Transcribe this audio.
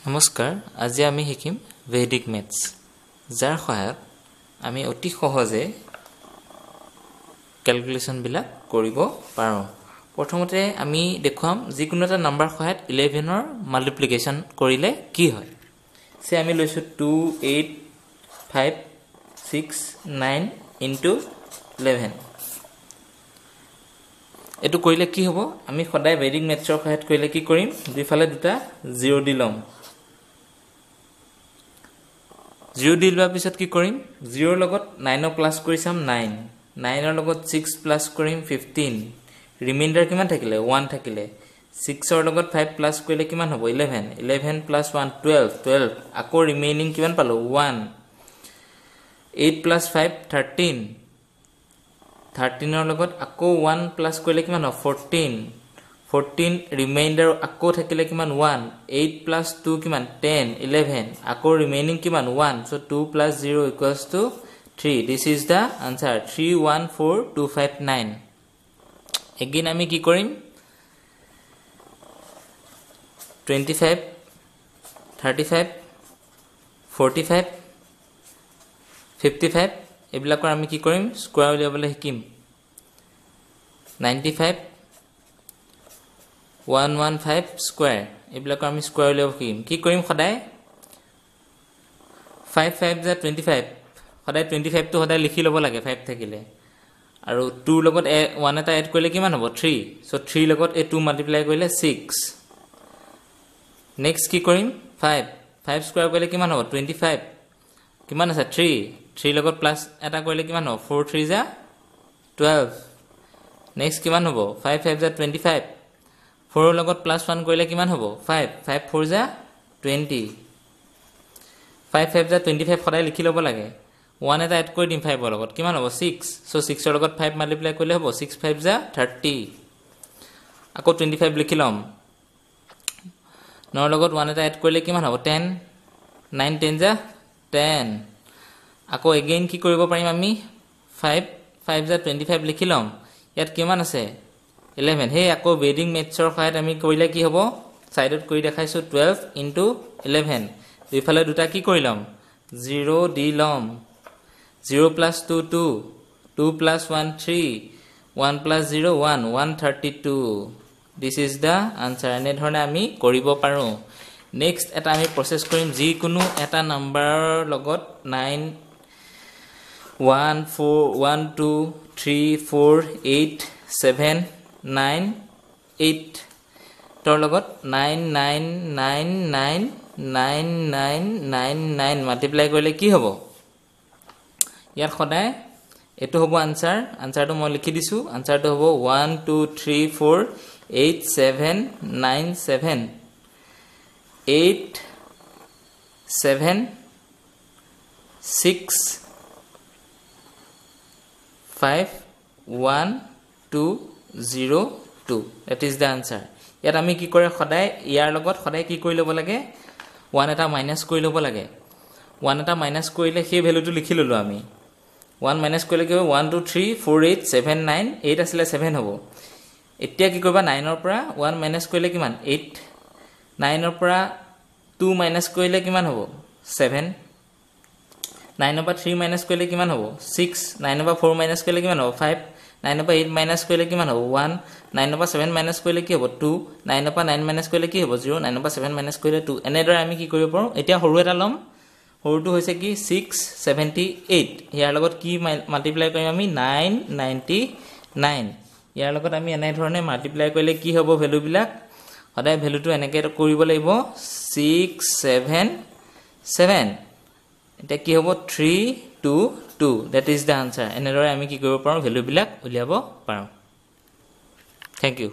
নমস্কাৰ আজি আমি শিকিম ভেদিক ম্যাথছ যাৰ সহায়ত আমি অতি সহজে ক্যালকুলেশন বিলাক কৰিব পাৰো প্ৰথমতে আমি দেখুৱাম যিকোনো এটা নাম্বাৰ সহায়ত 11 ৰ মাল্টিপ্লিকেশন কৰিলে কি হয় সে আমি লৈছো 2 8 5 6 9 into 11 এটো কৰিলে কি হ'ব আমি সদায় ভেদিক ম্যাথছৰ সহায়ত কৰিলে কি কৰিম দুইফালে দুটা 0 দি লম 0 দি লোৱাৰ পিছত কি কৰিম 0 লগত 9 প্লাস কৰি চাম 9 9 ৰ লগত 6 প্লাস কৰিম 15 ৰিমাইন্ডাৰ কিমান থাকিলে 1 থাকিলে 6 ৰ লগত 5 প্লাস কৰিলে কিমান হ'ব 11 11 plus 1 12 12 আকৌ ৰিমেইনিং কিমান পালো 1 8 plus 5 13 13 ৰ লগত আকৌ 1 প্লাস কৰিলে কিমান হ'ব 14 14 ৰিমাইন্ডাৰ আকৌ থাকিলে কিমান 1 8 plus 2 কিমান 10 11 আকৌ ৰিমেইনিং কিমান 1 so 2 plus 0 equals to 3 this is the answer 314259 again আমি কি কৰিম 25 35 45 55 এবিলাকৰ আমি কি কৰিম স্কয়াৰ উলিয়াবলৈ শিকিম 95 115 স্কয়াৰ এবিলাকৰ আমি স্কয়াৰ উলিয়াব শিকিম কি কৰিম সদায় 5 5 যা 25 সদায় 25 টো সদায় লিখি লব লাগে 5 থাকিলে আৰু 2 লগত 1 এটা এড কৰিলে কিমান হ'ব 3 so 3 লগত এ 2 মাল্টিপ্লাই কৰিলে 6 নেক্সট কি কৰিম 5 5 স্কয়াৰ কৰিলে কিমান হ'ব 25 কিমান আছে 3 3 লগত প্লাস এটা কৰিলে কিমান হ'ব 4 3 যা 12 নেক্সট কিমান হ'ব 5 5 যা 25 4 লগত প্লাস 1 কৰিলে কিমান হ'ব 5 5 4 যা 20 5 5 যা 25 সদায় লিখি লব লাগে 1 এটা এড কৰি দিম 5 ৰ লগত কিমান হ'ব 6 so 6 ৰ লগত 5 মাল্টিপ্লাই কৰিলে হ'ব 6 5 যা 30 আকৌ 25 লিখি লম 9 ৰ লগত 1 এটা এড কৰিলে কিমান হ'ব 10 9 10 যা 10 আকৌ এগেইন কি কৰিব পাৰিম আমি 5 5 যা 25 লিখি লম ইয়াত কিমান আছে 11 হে আকৌ ভেদিক ম্যাথছৰ সহায়ত আমি কৰিলে কি হ'ব সাইডত কৰি দেখাইছো 12 into 11 দুইফালে দুটা কি কৰিলাম 0 দি লম 0 plus 2 2 2 plus 1 3 1 plus 0 1 132 this is the answer এনে ধৰণে আমি কৰিব পাৰো নেক্সট এটা আমি প্ৰসেস কৰিম যি কোনো এটা নাম্বাৰৰ লগত 9 1 4 1 2 3 4 8 7 9 8 তৰ লগত 9 9 9 9 9 9 9 9 মাল্টিপ্লাই কৰিলে কি হ'ব ইয়াৰ সদায় এটো হ'ব আনসাৰটো মই লিখি দিছো আনসাৰটো হ'ব 1 2 3 4 8 7 9 7 8 7 6 5 1 2 0 2 that is the answer ইয়াত আমি কি কৰে সদায় ইয়াৰ লগত সদায় কি কৰি ল'ব লাগে 1 এটা মাইনাস কৰি ল'ব লাগে 1 এটা মাইনাস কৰিলে সেই ভ্যালুটো লিখি ললো আমি 1 মাইনাস কৰিলে কি হ'ব 1 2 3 4 8 7 9 8 আছিল 7 হ'ব এতিয়া কি কৰিবা 9 ৰ পৰা 1 মাইনাস কৰিলে কিমান 8 9 ৰ পৰা 2 মাইনাস কৰিলে কিমান হ'ব 7 9 ৰ পৰা 3 মাইনাস কৰিলে কিমান হ'ব 6 9 ৰ পৰা 4 মাইনাস কৰিলে কিমান হ'ব 5 9 ৰ পৰা 8 মাইনাস কৰিলে কিমান হ'ব 1 9 ৰ পৰা 7 মাইনাস কৰিলে কি হ'ব 2 9 ৰ পৰা 9 মাইনাস কৰিলে কি হ'ব 0 9 ৰ পৰা 7 মাইনাস কৰিলে 2 এনেদৰে আমি কি কৰিব পাৰো এতিয়া সৰু এটা লম সৰুটো হৈছে কি 678 ইয়াৰ লগত কি মাল্টিপ্লাই কৰিম আমি 999 ইয়াৰ লগত আমি এনে ধৰণে মাল্টিপ্লাই কৰিলে কি হ'ব ভ্যালু বিলাক সদায় ভ্যালুটো এনেকৈ কৰিব লাগিব 677 এটা কি হ'ব 322 that is the answer এনেদৰে আমি কি কৰিব পাৰো ভ্যালু বিলাক উলিয়াব পাৰো Thank you.